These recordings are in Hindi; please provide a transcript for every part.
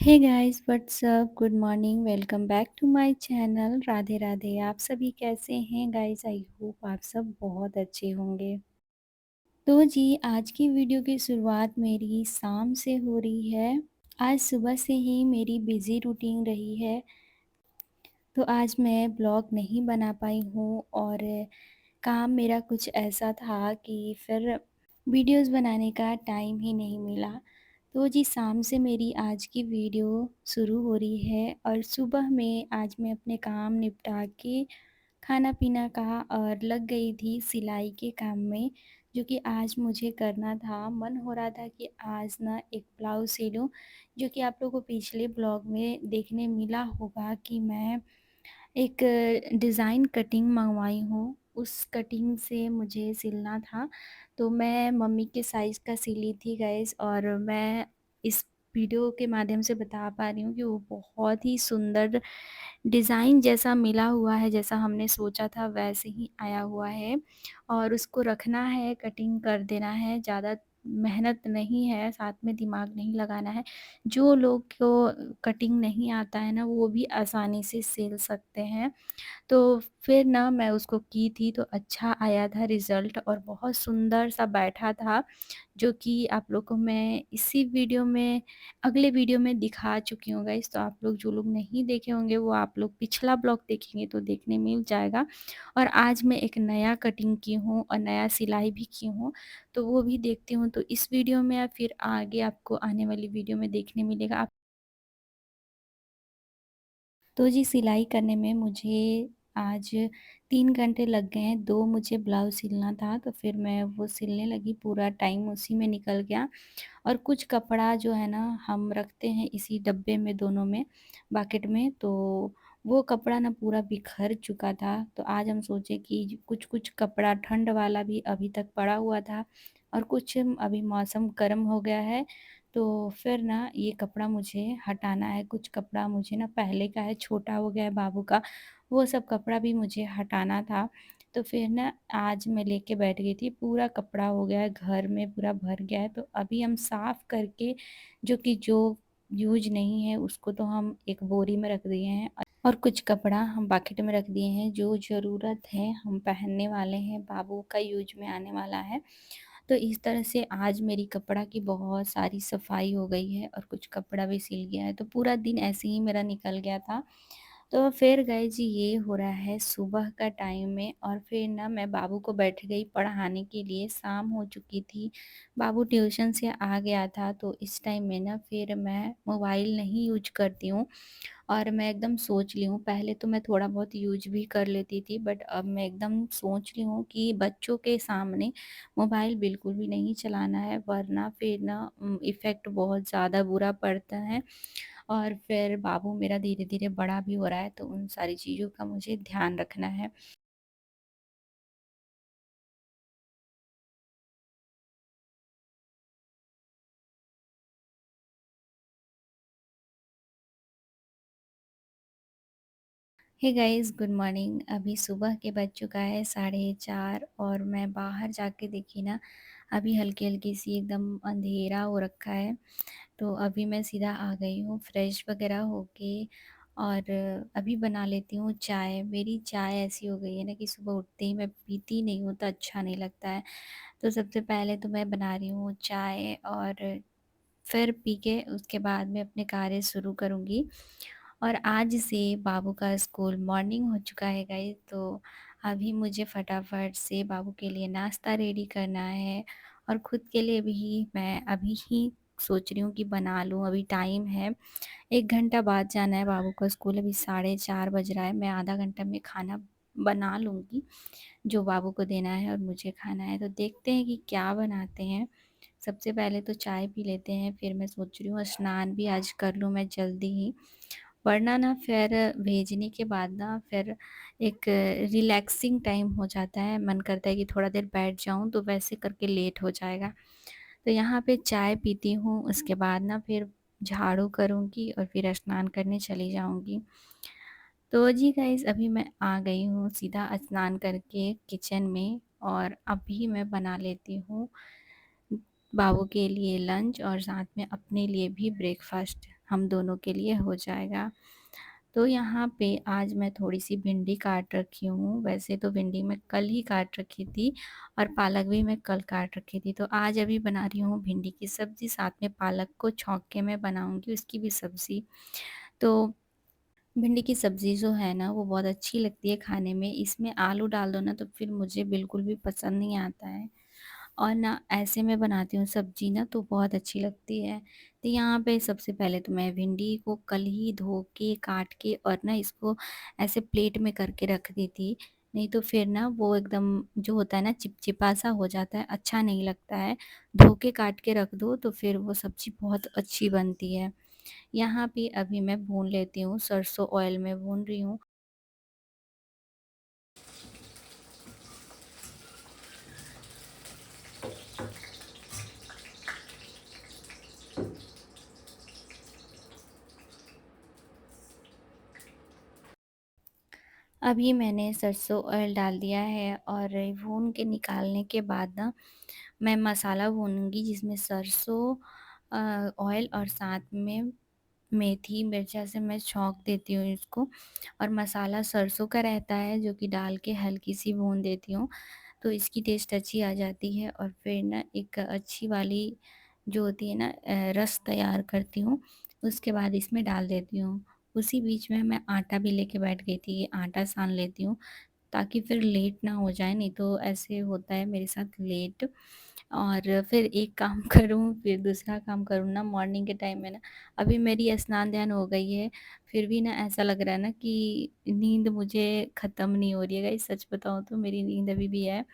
Hey guys whatsapp good morning welcome back to my channel Radhe Radhe. आप सभी कैसे हैं गाइस? आई होप आप सब बहुत अच्छे होंगे। तो जी आज की वीडियो की शुरुआत मेरी शाम से हो रही है। आज सुबह से ही मेरी बिजी रूटीन रही है, तो आज मैं ब्लॉग नहीं बना पाई हूँ और काम मेरा कुछ ऐसा था कि फिर वीडियोस बनाने का टाइम ही नहीं मिला। तो जी शाम से मेरी आज की वीडियो शुरू हो रही है और सुबह में आज मैं अपने काम निपटा के खाना-पीना का और लग गई थी सिलाई के काम में, जो कि आज मुझे करना था। मन हो रहा था कि आज ना एक ब्लाउज़ सिलूँ, जो कि आप लोगों को पिछले ब्लॉग में देखने मिला होगा कि मैं एक डिज़ाइन कटिंग मँगवाई हूँ, उस कटिंग से मुझे सिलना था। तो मैं मम्मी के साइज़ का सिली थी गाइस, और मैं इस वीडियो के माध्यम से बता पा रही हूँ कि वो बहुत ही सुंदर डिज़ाइन जैसा मिला हुआ है, जैसा हमने सोचा था वैसे ही आया हुआ है। और उसको रखना है, कटिंग कर देना है, ज़्यादा मेहनत नहीं है, साथ में दिमाग नहीं लगाना है। जो लोग को कटिंग नहीं आता है ना, वो भी आसानी से सिल सकते हैं। तो फिर ना मैं उसको की थी तो अच्छा आया था रिज़ल्ट, और बहुत सुंदर सा बैठा था, जो कि आप लोग को मैं इसी वीडियो में अगले वीडियो में दिखा चुकी हूँ गाइस। तो आप लोग जो लोग नहीं देखे होंगे वो आप लोग पिछला ब्लॉग देखेंगे तो देखने मिल जाएगा। और आज मैं एक नया कटिंग की हूँ और नया सिलाई भी की हूँ, तो वो भी देखती हूँ। तो इस वीडियो में या फिर आगे आपको आने वाली वीडियो में देखने मिलेगा। तो जी सिलाई करने में मुझे आज 3 घंटे लग गए हैं। 2 मुझे ब्लाउज़ सिलना था, तो फिर मैं वो सिलने लगी, पूरा टाइम उसी में निकल गया। और कुछ कपड़ा जो है ना हम रखते हैं इसी डब्बे में, दोनों में, बकेट में, तो वो कपड़ा ना पूरा बिखर चुका था। तो आज हम सोचे कि कुछ-कुछ कपड़ा ठंड वाला भी अभी तक पड़ा हुआ था, और कुछ अभी मौसम गर्म हो गया है, तो फिर ना ये कपड़ा मुझे हटाना है। कुछ कपड़ा मुझे ना पहले का है, छोटा हो गया है बाबू का, वो सब कपड़ा भी मुझे हटाना था। तो फिर ना आज मैं लेके बैठ गई थी, पूरा कपड़ा हो गया है, घर में पूरा भर गया है। तो अभी हम साफ़ करके जो यूज़ नहीं है उसको तो हम एक बोरी में रख दिए हैं, और कुछ कपड़ा हम बकेट में रख दिए हैं, जो ज़रूरत है हम पहनने वाले हैं, बाबू का यूज़ में आने वाला है। तो इस तरह से आज मेरी कपड़ा की बहुत सारी सफाई हो गई है और कुछ कपड़ा भी सिल गया है, तो पूरा दिन ऐसे ही मेरा निकल गया था। तो फिर गाइस जी ये हो रहा है सुबह का टाइम में, और फिर ना मैं बाबू को बैठ गई पढ़ाने के लिए। शाम हो चुकी थी, बाबू ट्यूशन से आ गया था, तो इस टाइम में ना फिर मैं मोबाइल नहीं यूज़ करती हूँ। और मैं एकदम सोच ली हूँ, पहले तो मैं थोड़ा बहुत यूज़ भी कर लेती थी, बट अब मैं एकदम सोच ली हूँ कि बच्चों के सामने मोबाइल बिल्कुल भी नहीं चलाना है, वरना फिर ना इफ़ेक्ट बहुत ज़्यादा बुरा पड़ता है। और फिर बाबू मेरा धीरे-धीरे बड़ा भी हो रहा है, तो उन सारी चीज़ों का मुझे ध्यान रखना है। Hey guys good morning. अभी सुबह के बज चुका है 4:30, और मैं बाहर जाके देखी ना, अभी हल्की-हल्की सी एकदम अंधेरा हो रखा है। तो अभी मैं सीधा आ गई हूँ फ्रेश वगैरह होके, और अभी बना लेती हूँ चाय। मेरी चाय ऐसी हो गई है ना कि सुबह उठते ही मैं पीती नहीं हूँ तो अच्छा नहीं लगता है। तो सबसे पहले तो मैं बना रही हूँ चाय, और फिर पी के उसके बाद मैं अपने कार्य शुरू करूँगी। और आज से बाबू का स्कूल मॉर्निंग हो चुका है गाइस, तो अभी मुझे फटाफट से बाबू के लिए नाश्ता रेडी करना है, और खुद के लिए भी मैं अभी ही सोच रही हूँ कि बना लूँ, अभी टाइम है। 1 घंटा बाद जाना है बाबू को स्कूल, अभी 4:30 बज रहा है। मैं आधा घंटा में खाना बना लूँगी, जो बाबू को देना है और मुझे खाना है। तो देखते हैं कि क्या बनाते हैं। सबसे पहले तो चाय पी लेते हैं, फिर मैं सोच रही हूँ स्नान भी आज कर लूँ मैं जल्दी ही, वरना ना फिर भेजने के बाद ना फिर एक रिलैक्सिंग टाइम हो जाता है, मन करता है कि थोड़ा देर बैठ जाऊँ, तो वैसे करके लेट हो जाएगा। तो यहाँ पे चाय पीती हूँ, उसके बाद ना फिर झाड़ू करूँगी और फिर स्नान करने चली जाऊँगी। तो जी गाइज़ अभी मैं आ गई हूँ सीधा स्नान करके किचन में, और अभी मैं बना लेती हूँ बाबू के लिए लंच और साथ में अपने लिए भी ब्रेकफ़ास्ट। हम दोनों के लिए हो जाएगा। तो यहाँ पे आज मैं थोड़ी-सी भिंडी काट रखी हूँ, वैसे तो भिंडी मैं कल ही काट रखी थी और पालक भी मैं कल काट रखी थी। तो आज अभी बना रही हूँ भिंडी की सब्ज़ी, साथ में पालक को छौंक के मैं बनाऊँगी उसकी भी सब्ज़ी। तो भिंडी की सब्ज़ी जो है ना वो बहुत अच्छी लगती है खाने में, इसमें आलू डाल दो ना तो फिर मुझे बिल्कुल भी पसंद नहीं आता है। और ना ऐसे मैं बनाती हूँ सब्ज़ी ना तो बहुत अच्छी लगती है। तो यहाँ पे सबसे पहले तो मैं भिंडी को कल ही धो के, काट के और ना इसको ऐसे प्लेट में करके रख दी थी। नहीं तो फिर ना वो एकदम जो होता है ना चिपचिपा सा हो जाता है, अच्छा नहीं लगता है। धो के काट के रख दो तो फिर वो सब्ज़ी बहुत अच्छी बनती है। यहाँ पे अभी मैं भून लेती हूँ, सरसों ऑयल में भून रही हूँ। अभी मैंने सरसों ऑयल डाल दिया है और भून के निकालने के बाद ना मैं मसाला भूनूँगी जिसमें सरसों ऑयल और साथ में मेथी, मिर्चा से मैं छौंक देती हूँ इसको और मसाला सरसों का रहता है जो कि डाल के हल्की-सी भून देती हूँ, तो इसकी टेस्ट अच्छी आ जाती है और फिर ना एक अच्छी वाली जो होती है ना रस तैयार करती हूँ, उसके बाद इसमें डाल देती हूँ। उसी बीच में मैं आटा भी लेके बैठ गई थी, आटा सान लेती हूँ ताकि फिर लेट ना हो जाए, नहीं तो ऐसे होता है मेरे साथ लेट। और फिर एक काम करूँ फिर दूसरा काम करूँ ना मॉर्निंग के टाइम में ना अभी मेरी स्नान ध्यान हो गई है, फिर भी ना ऐसा लग रहा है ना कि नींद मुझे ख़त्म नहीं हो रही है गाइस, सच बताऊँ तो मेरी नींद अभी भी है।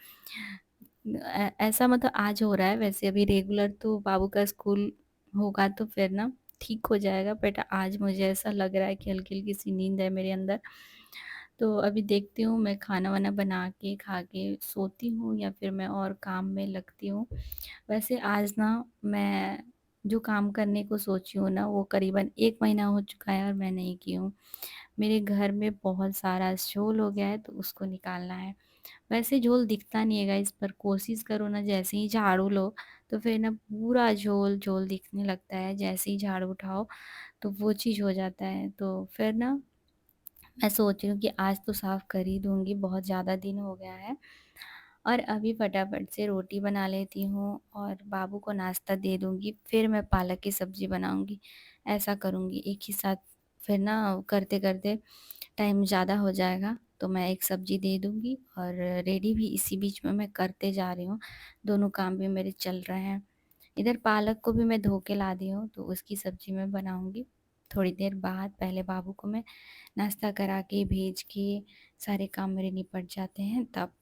ऐसा मतलब आज हो रहा है, वैसे अभी रेगुलर तो बाबू का स्कूल होगा तो फिर ना ठीक हो जाएगा, बट आज मुझे ऐसा लग रहा है कि हल्की-हल्की सी नींद है मेरे अंदर। तो अभी देखती हूँ मैं खाना-वाना बना के, खा के सोती हूँ या फिर मैं और काम में लगती हूँ। वैसे आज ना मैं जो काम करने को सोची हूँ ना वो करीबन 1 महीना हो चुका है और मैं नहीं की हूँ। मेरे घर में बहुत सारा शोल हो गया है तो उसको निकालना है। वैसे झोल दिखता नहीं है गाइस, पर कोशिश करो ना जैसे ही झाड़ू लो तो फिर ना पूरा झोल-झोल दिखने लगता है, जैसे ही झाड़ू उठाओ तो वो चीज़ हो जाता है। तो फिर ना मैं सोच रही हूँ कि आज तो साफ़ कर ही दूँगी, बहुत ज़्यादा दिन हो गया है। और अभी फटाफट से रोटी बना लेती हूँ और बाबू को नाश्ता दे दूँगी, फिर मैं पालक की सब्ज़ी बनाऊँगी। ऐसा करूँगी एक ही साथ, फिर ना करते-करते टाइम ज़्यादा हो जाएगा, तो मैं एक सब्ज़ी दे दूँगी और रेडी भी इसी बीच में मैं करते जा रही हूँ, दोनों काम भी मेरे चल रहे हैं। इधर पालक को भी मैं धो के ला दी हूँ, तो उसकी सब्ज़ी मैं बनाऊँगी थोड़ी देर बाद। पहले बाबू को मैं नाश्ता करा के, भेज के, सारे काम मेरे निपट जाते हैं तब।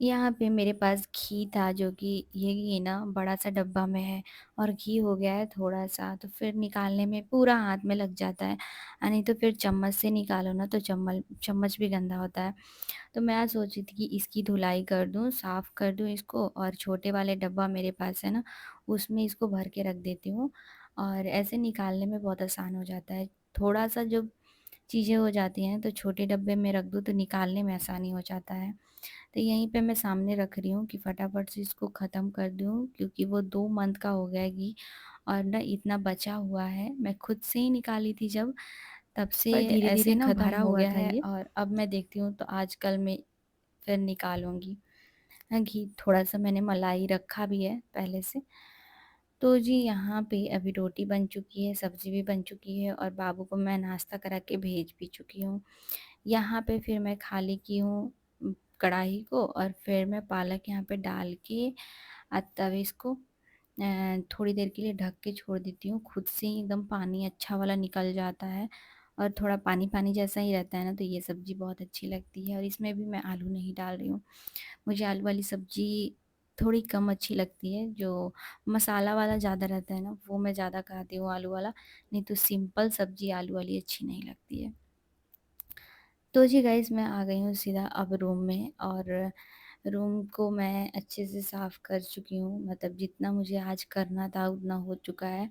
यहाँ पे मेरे पास घी था जो कि ये घी ना बड़ा-सा डब्बा में है और घी हो गया है थोड़ा-सा, तो फिर निकालने में पूरा हाथ में लग जाता है। नहीं तो फिर चम्मच से निकालो ना तो चम्मच भी गंदा होता है। तो मैं आज सोची थी कि इसकी धुलाई कर दूँ, साफ़ कर दूँ इसको और छोटे वाले डब्बा मेरे पास है ना, उसमें इसको भर के रख देती हूँ और ऐसे निकालने में बहुत आसान हो जाता है। थोड़ा-सा जब चीज़ें हो जाती हैं तो छोटे डब्बे में रख दूँ तो निकालने में आसानी हो जाता है। तो यहीं पे मैं सामने रख रही हूँ कि फटाफट से इसको ख़त्म कर दूँ क्योंकि वो 2 मंथ का हो गया है घी और ना इतना बचा हुआ है। मैं खुद से ही निकाली थी जब, तब से पर धीरे-धीरे ऐसे ना ख़त्म भरा हो हुआ गया था है ये। और अब मैं देखती हूँ तो आजकल मैं फिर निकालूँगी। हाँ, घी थोड़ा-सा मैंने मलाई रखा भी है पहले से। तो जी यहाँ पे अभी रोटी बन चुकी है, सब्ज़ी भी बन चुकी है और बाबू को मैं नाश्ता करा के भेज भी चुकी हूँ। यहाँ पे फिर मैं खाली की हूँ कढ़ाई को और फिर मैं पालक यहाँ पे डाल के तब इसको थोड़ी देर के लिए ढक के छोड़ देती हूँ। खुद से ही एकदम पानी अच्छा वाला निकल जाता है और थोड़ा पानी-पानी जैसा ही रहता है ना, तो ये सब्ज़ी बहुत अच्छी लगती है और इसमें भी मैं आलू नहीं डाल रही हूँ। मुझे आलू वाली सब्ज़ी थोड़ी कम अच्छी लगती है, जो मसाला वाला ज़्यादा रहता है ना, वो मैं ज़्यादा खाती हूँ आलू वाला, नहीं तो सिंपल सब्ज़ी आलू वाली अच्छी नहीं लगती है। तो जी गाइज़ मैं आ गई हूँ सीधा अब रूम में और रूम को मैं अच्छे से साफ़ कर चुकी हूँ, मतलब जितना मुझे आज करना था उतना हो चुका है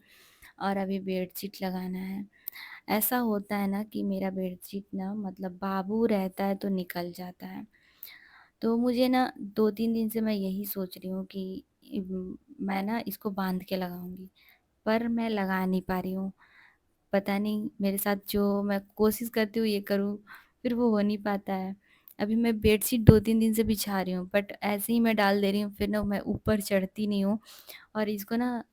और अभी बेडशीट लगाना है। ऐसा होता है ना कि मेरा बेडशीट ना मतलब बाबू रहता है तो निकल जाता है। तो मुझे ना 2-3 दिन से मैं यही सोच रही हूँ कि मैं ना इसको बाँध के लगाऊँगी, पर मैं लगा नहीं पा रही हूँ। पता नहीं मेरे साथ जो मैं कोशिश करती हूँ ये करूँ, फिर वो हो नहीं पाता है। अभी मैं बेडशीट 2-3 दिन से बिछा रही हूँ, बट ऐसे ही मैं डाल दे रही हूँ, फिर ना मैं ऊपर चढ़ती नहीं हूँ और इसको ना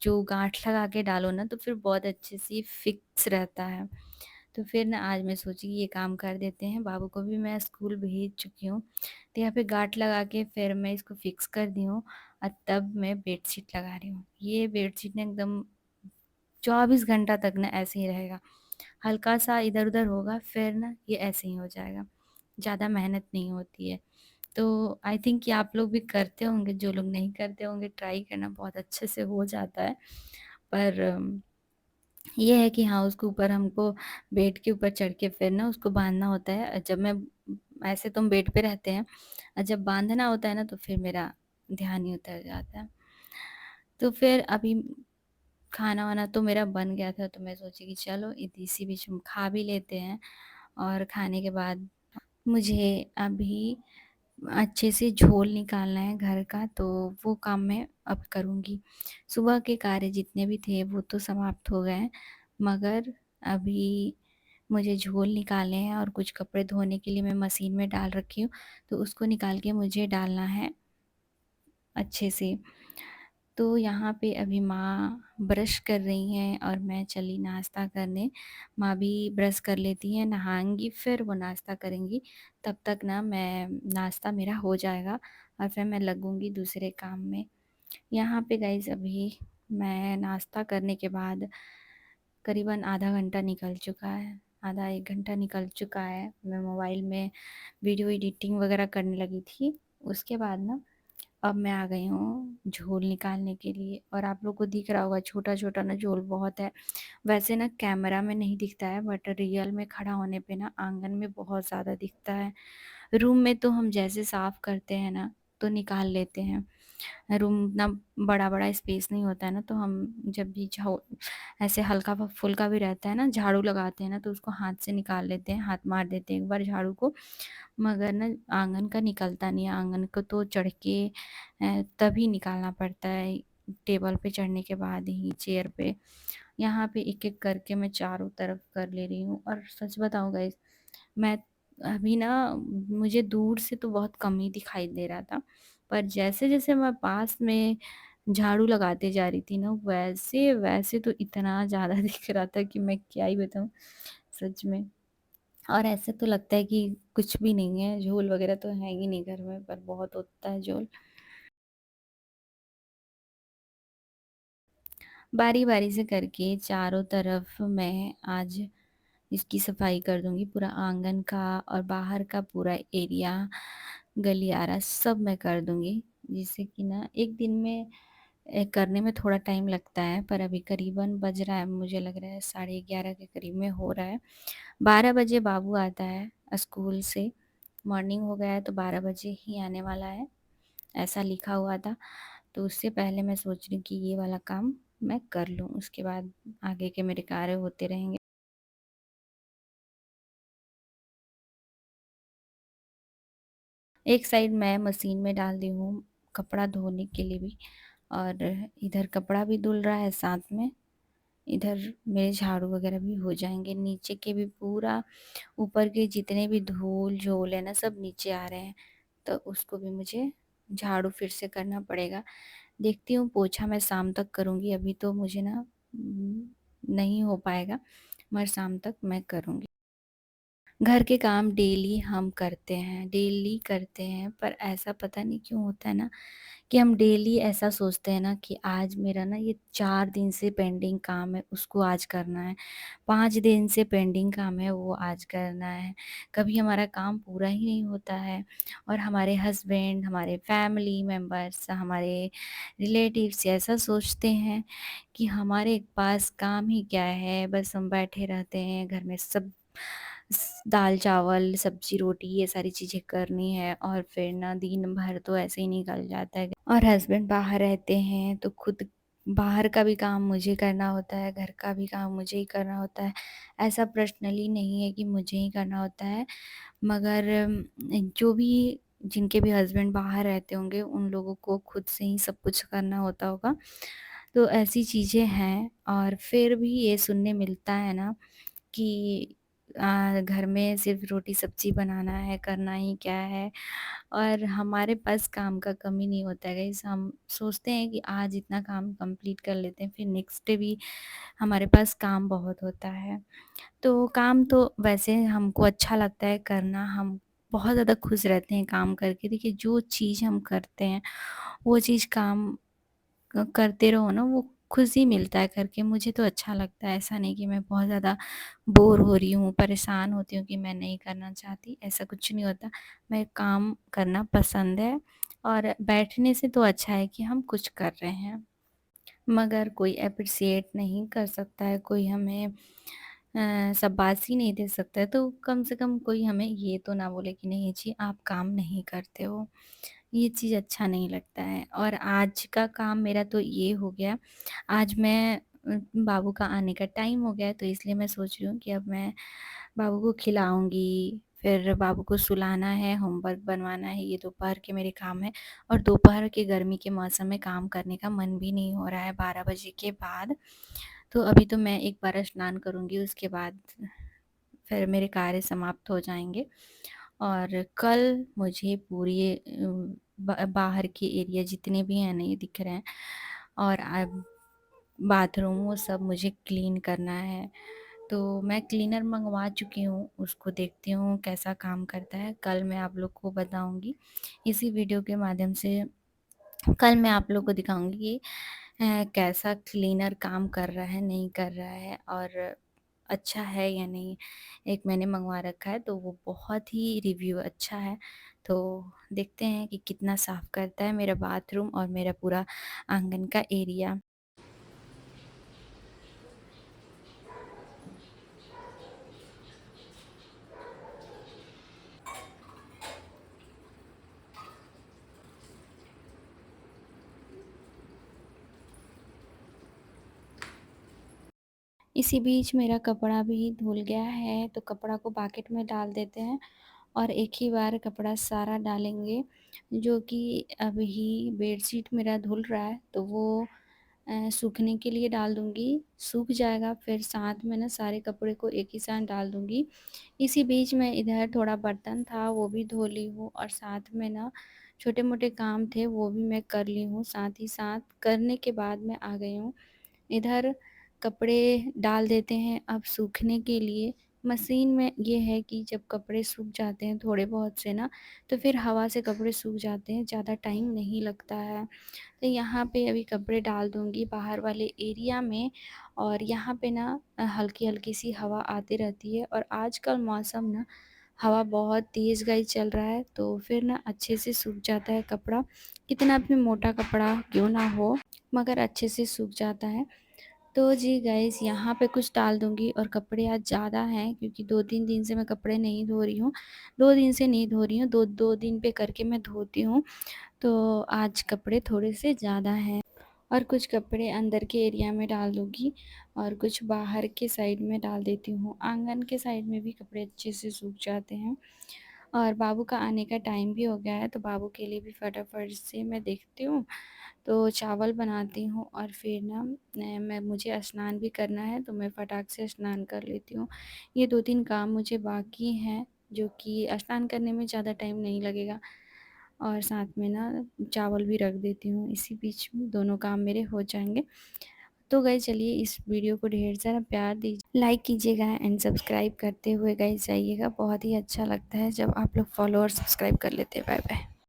जो गाँठ लगा के डालो ना तो फिर बहुत अच्छे से ये फिक्स रहता है। तो फिर ना आज मैं सोची कि ये काम कर देते हैं, बाबू को भी मैं स्कूल भेज चुकी हूँ, तो यहाँ पे गाँठ लगा के फिर मैं इसको फिक्स कर दी हूँ और तब मैं बेडशीट लगा रही हूँ। ये बेडशीट ना एकदम 24 घंटा तक ना ऐसे ही रहेगा। हल्का-सा इधर-उधर होगा फिर ना ये ऐसे ही हो जाएगा। ज़्यादा मेहनत नहीं होती है। तो आई थिंक कि आप लोग भी करते होंगे, जो लोग नहीं करते होंगे ट्राई करना बहुत अच्छे से हो जाता है। पर ये है कि हाँ, उसके ऊपर हमको बेड के ऊपर चढ़ के फिर ना उसको बाँधना होता है। जब मैं ऐसे तो हम बेड पे रहते हैं और जब बाँधना होता है ना तो फिर मेरा ध्यान ही उतर जाता है। तो फिर अभी खाना-वाना तो मेरा बन गया था तो मैं सोची कि चलो इसी बीच हम खा भी लेते हैं और खाने के बाद मुझे अभी अच्छे से झोल निकालना है घर का, तो वो काम मैं अब करूँगी। सुबह के कार्य जितने भी थे वो तो समाप्त हो गए हैं, मगर अभी मुझे झोल निकालने हैं और कुछ कपड़े धोने के लिए मैं मशीन में डाल रखी हूँ, तो उसको निकाल के मुझे डालना है अच्छे से। तो यहाँ पे अभी माँ ब्रश कर रही हैं और मैं चली नाश्ता करने। माँ भी ब्रश कर लेती हैं, नहाएँगी फिर वो नाश्ता करेंगी। तब तक ना मैं नाश्ता मेरा हो जाएगा और फिर मैं लगूँगी दूसरे काम में। यहाँ पे गाइज़ अभी मैं नाश्ता करने के बाद करीबन आधा घंटा निकल चुका है, आधा 1 घंटा निकल चुका है। मैं मोबाइल में वीडियो एडिटिंग वग़ैरह करने लगी थी। उसके बाद ना अब मैं आ गई हूँ झोल निकालने के लिए और आप लोग को दिख रहा होगा छोटा-छोटा ना झोल बहुत है। वैसे ना कैमरा में नहीं दिखता है बट रियल में खड़ा होने पे ना आँगन में बहुत ज़्यादा दिखता है। रूम में तो हम जैसे साफ़ करते हैं ना तो निकाल लेते हैं। रूम इतना बड़ा-बड़ा स्पेस नहीं होता है ना तो हम जब भी ऐसे हल्का-फुल्का भी रहता है ना झाड़ू लगाते हैं ना तो उसको हाथ से निकाल लेते हैं, हाथ मार देते हैं एक बार झाड़ू को। मगर ना आँगन का निकलता नहीं है, आँगन को तो चढ़ के तभी निकालना पड़ता है, टेबल पे चढ़ने के बाद ही चेयर पे। यहाँ पे एक-एक करके मैं चारों तरफ कर ले रही हूँ और सच बताऊँ गाइस मैं अभी ना मुझे दूर से तो बहुत कम ही दिखाई दे रहा था, पर जैसे-जैसे मैं पास में झाड़ू लगाते जा रही थी ना, वैसे-वैसे तो इतना ज़्यादा दिख रहा था कि मैं क्या ही बताऊँ, सच में। और ऐसे तो लगता है कि कुछ भी नहीं है, झोल वगैरह तो है ही नहीं घर में, पर बहुत होता है झोल। बारी-बारी से करके चारों तरफ मैं आज इसकी सफाई कर दूँगी, पूरा आँगन का और बाहर का पूरा एरिया, गलियारा सब मैं कर दूँगी। जिससे कि ना एक दिन में करने में थोड़ा टाइम लगता है, पर अभी करीबन बज रहा है मुझे लग रहा है 11:30 के करीब में हो रहा है। 12 बजे बाबू आता है स्कूल से, मॉर्निंग हो गया है तो 12 बजे ही आने वाला है, ऐसा लिखा हुआ था। तो उससे पहले मैं सोच रही हूँ कि ये वाला काम मैं कर लूँ, उसके बाद आगे के मेरे कार्य होते रहेंगे। एक साइड मैं मशीन में डाल दी हूँ कपड़ा धोने के लिए भी और इधर कपड़ा भी धुल रहा है साथ में, इधर मेरे झाड़ू वगैरह भी हो जाएँगे, नीचे के भी पूरा ऊपर के जितने भी धूल-झोल है ना सब नीचे आ रहे हैं, तो उसको भी मुझे झाड़ू फिर से करना पड़ेगा। देखती हूँ पोछा मैं शाम तक करूँगी, अभी तो मुझे ना नहीं हो पाएगा, मगर शाम तक मैं करूँगी। घर के काम डेली करते हैं, पर ऐसा पता नहीं क्यों होता है ना कि हम डेली ऐसा सोचते हैं ना कि आज मेरा ना ये 4 दिन से पेंडिंग काम है, उसको आज करना है। 5 दिन से पेंडिंग काम है, वो आज करना है। कभी हमारा काम पूरा ही नहीं होता है और हमारे हस्बैंड, हमारे फैमिली मेंबर्स, हमारे रिलेटिव्स ऐसा सोचते हैं कि हमारे पास काम ही क्या है, बस हम बैठे रहते हैं, घर में सब दाल-चावल, सब्ज़ी-रोटी ये सारी चीज़ें करनी है और फिर ना दिन भर तो ऐसे ही निकल जाता है और हस्बैंड बाहर रहते हैं तो खुद बाहर का भी काम मुझे करना होता है, घर का भी काम मुझे ही करना होता है। ऐसा पर्सनली नहीं है कि मुझे ही करना होता है, मगर जो भी जिनके भी हस्बैंड बाहर रहते होंगे, उन लोगों को खुद से ही सब कुछ करना होता होगा। तो ऐसी चीज़ें हैं और फिर भी ये सुनने मिलता है ना कि घर में सिर्फ़ रोटी-सब्ज़ी बनाना है, करना ही क्या है और हमारे पास काम का कमी नहीं होता है गाइस। हम सोचते हैं कि आज इतना काम कंप्लीट कर लेते हैं, फिर नेक्स्ट डे भी हमारे पास काम बहुत होता है। तो काम तो वैसे हमको अच्छा लगता है करना, हम बहुत ज़्यादा खुश रहते हैं काम करके। देखिए, जो चीज़ हम करते हैं, वो चीज़ काम करते रहो ना, वो खुशी मिलता है करके। मुझे तो अच्छा लगता है, ऐसा नहीं कि मैं बहुत ज़्यादा बोर हो रही हूँ, परेशान होती हूँ कि मैं नहीं करना चाहती, ऐसा कुछ नहीं होता। मैं काम करना पसंद है और बैठने से तो अच्छा है कि हम कुछ कर रहे हैं। मगर कोई एप्रिशिएट नहीं कर सकता है, कोई हमें शाबाशी नहीं दे सकता है, तो कम से कम कोई हमें ये तो ना बोले कि नहीं जी आप काम नहीं करते हो। ये चीज़ अच्छा नहीं लगता है और आज का काम मेरा तो ये हो गया, आज मैं बाबू का आने का टाइम हो गया है, तो इसलिए मैं सोच रही हूँ कि अब मैं बाबू को खिलाऊँगी, फिर बाबू को सुलाना है, होमवर्क बनवाना है, ये दोपहर के मेरे काम हैं। और दोपहर के गर्मी के मौसम में काम करने का मन भी नहीं हो रहा है 12 बजे के बाद। तो अभी तो मैं एक बार स्नान करूँगी, उसके बाद फिर मेरे कार्य समाप्त हो जाएँगे और कल मुझे पूरी बाहर के एरिया जितने भी हैं ना ये दिख रहे हैं और बाथरूम वो सब मुझे क्लीन करना है। तो मैं क्लीनर मँगवा चुकी हूँ, उसको देखती हूँ कैसा काम करता है, कल मैं आप लोग को बताऊँगी। इसी वीडियो के माध्यम से कल मैं आप लोग को दिखाऊँगी कि कैसा क्लीनर काम कर रहा है, नहीं कर रहा है और अच्छा है या नहीं। एक मैंने मँगवा रखा है तो वो बहुत ही रिव्यू अच्छा है। तो देखते हैं कि कितना साफ़ करता है मेरा बाथरूम और मेरा पूरा आँगन का एरिया। इसी बीच मेरा कपड़ा भी धुल गया है, तो कपड़ा को बकेट में डाल देते हैं और एक ही बार कपड़ा सारा डालेंगे। जो कि अभी बेडशीट मेरा धुल रहा है, तो वो सूखने के लिए डाल दूँगी, सूख जाएगा फिर साथ में ना सारे कपड़े को एक ही साथ डाल दूँगी। इसी बीच मैं इधर थोड़ा बर्तन था वो भी धो ली हूँ और साथ में ना छोटे-मोटे काम थे वो भी मैं कर ली हूँ। साथ ही साथ करने के बाद मैं आ गई हूँ इधर कपड़े डाल देते हैं अब सूखने के लिए। मशीन में ये है कि जब कपड़े सूख जाते हैं थोड़े बहुत से ना, तो फिर हवा से कपड़े सूख जाते हैं, ज़्यादा टाइम नहीं लगता है। तो यहाँ पे अभी कपड़े डाल दूँगी बाहर वाले एरिया में और यहाँ पे ना हल्की-हल्की सी हवा आती रहती है और आजकल मौसम ना हवा बहुत तेज़ गाइस चल रहा है, तो फिर ना अच्छे से सूख जाता है कपड़ा। कितना भी मोटा कपड़ा क्यों ना हो, मगर अच्छे से सूख जाता है। तो जी गाइस यहाँ पे कुछ डाल दूँगी और कपड़े आज ज़्यादा हैं क्योंकि 2-3 दिन से मैं कपड़े नहीं धो रही हूँ। 2 दिन से नहीं धो रही हूँ, 2-2 दिन पे करके मैं धोती हूँ। तो आज कपड़े थोड़े से ज़्यादा हैं और कुछ कपड़े अंदर के एरिया में डाल दूँगी और कुछ बाहर के साइड में डाल देती हूँ। आँगन के साइड में भी कपड़े अच्छे से सूख जाते हैं और बाबू का आने का टाइम भी हो गया है, तो बाबू के लिए भी फटाफट से मैं देखती हूँ तो चावल बनाती हूँ और फिर ना मैं मुझे स्नान भी करना है तो मैं फटाक से स्नान कर लेती हूँ। ये 2-3 काम मुझे बाकी हैं जो कि स्नान करने में ज़्यादा टाइम नहीं लगेगा और साथ में ना चावल भी रख देती हूँ, इसी बीच में दोनों काम मेरे हो जाएँगे। तो गाइस चलिए इस वीडियो को ढेर सारा प्यार दीजिए, लाइक कीजिएगा एंड सब्सक्राइब करते हुए गाइस जाइएगा। बहुत ही अच्छा लगता है जब आप लोग फॉलो और सब्सक्राइब कर लेते हैं। Bye bye.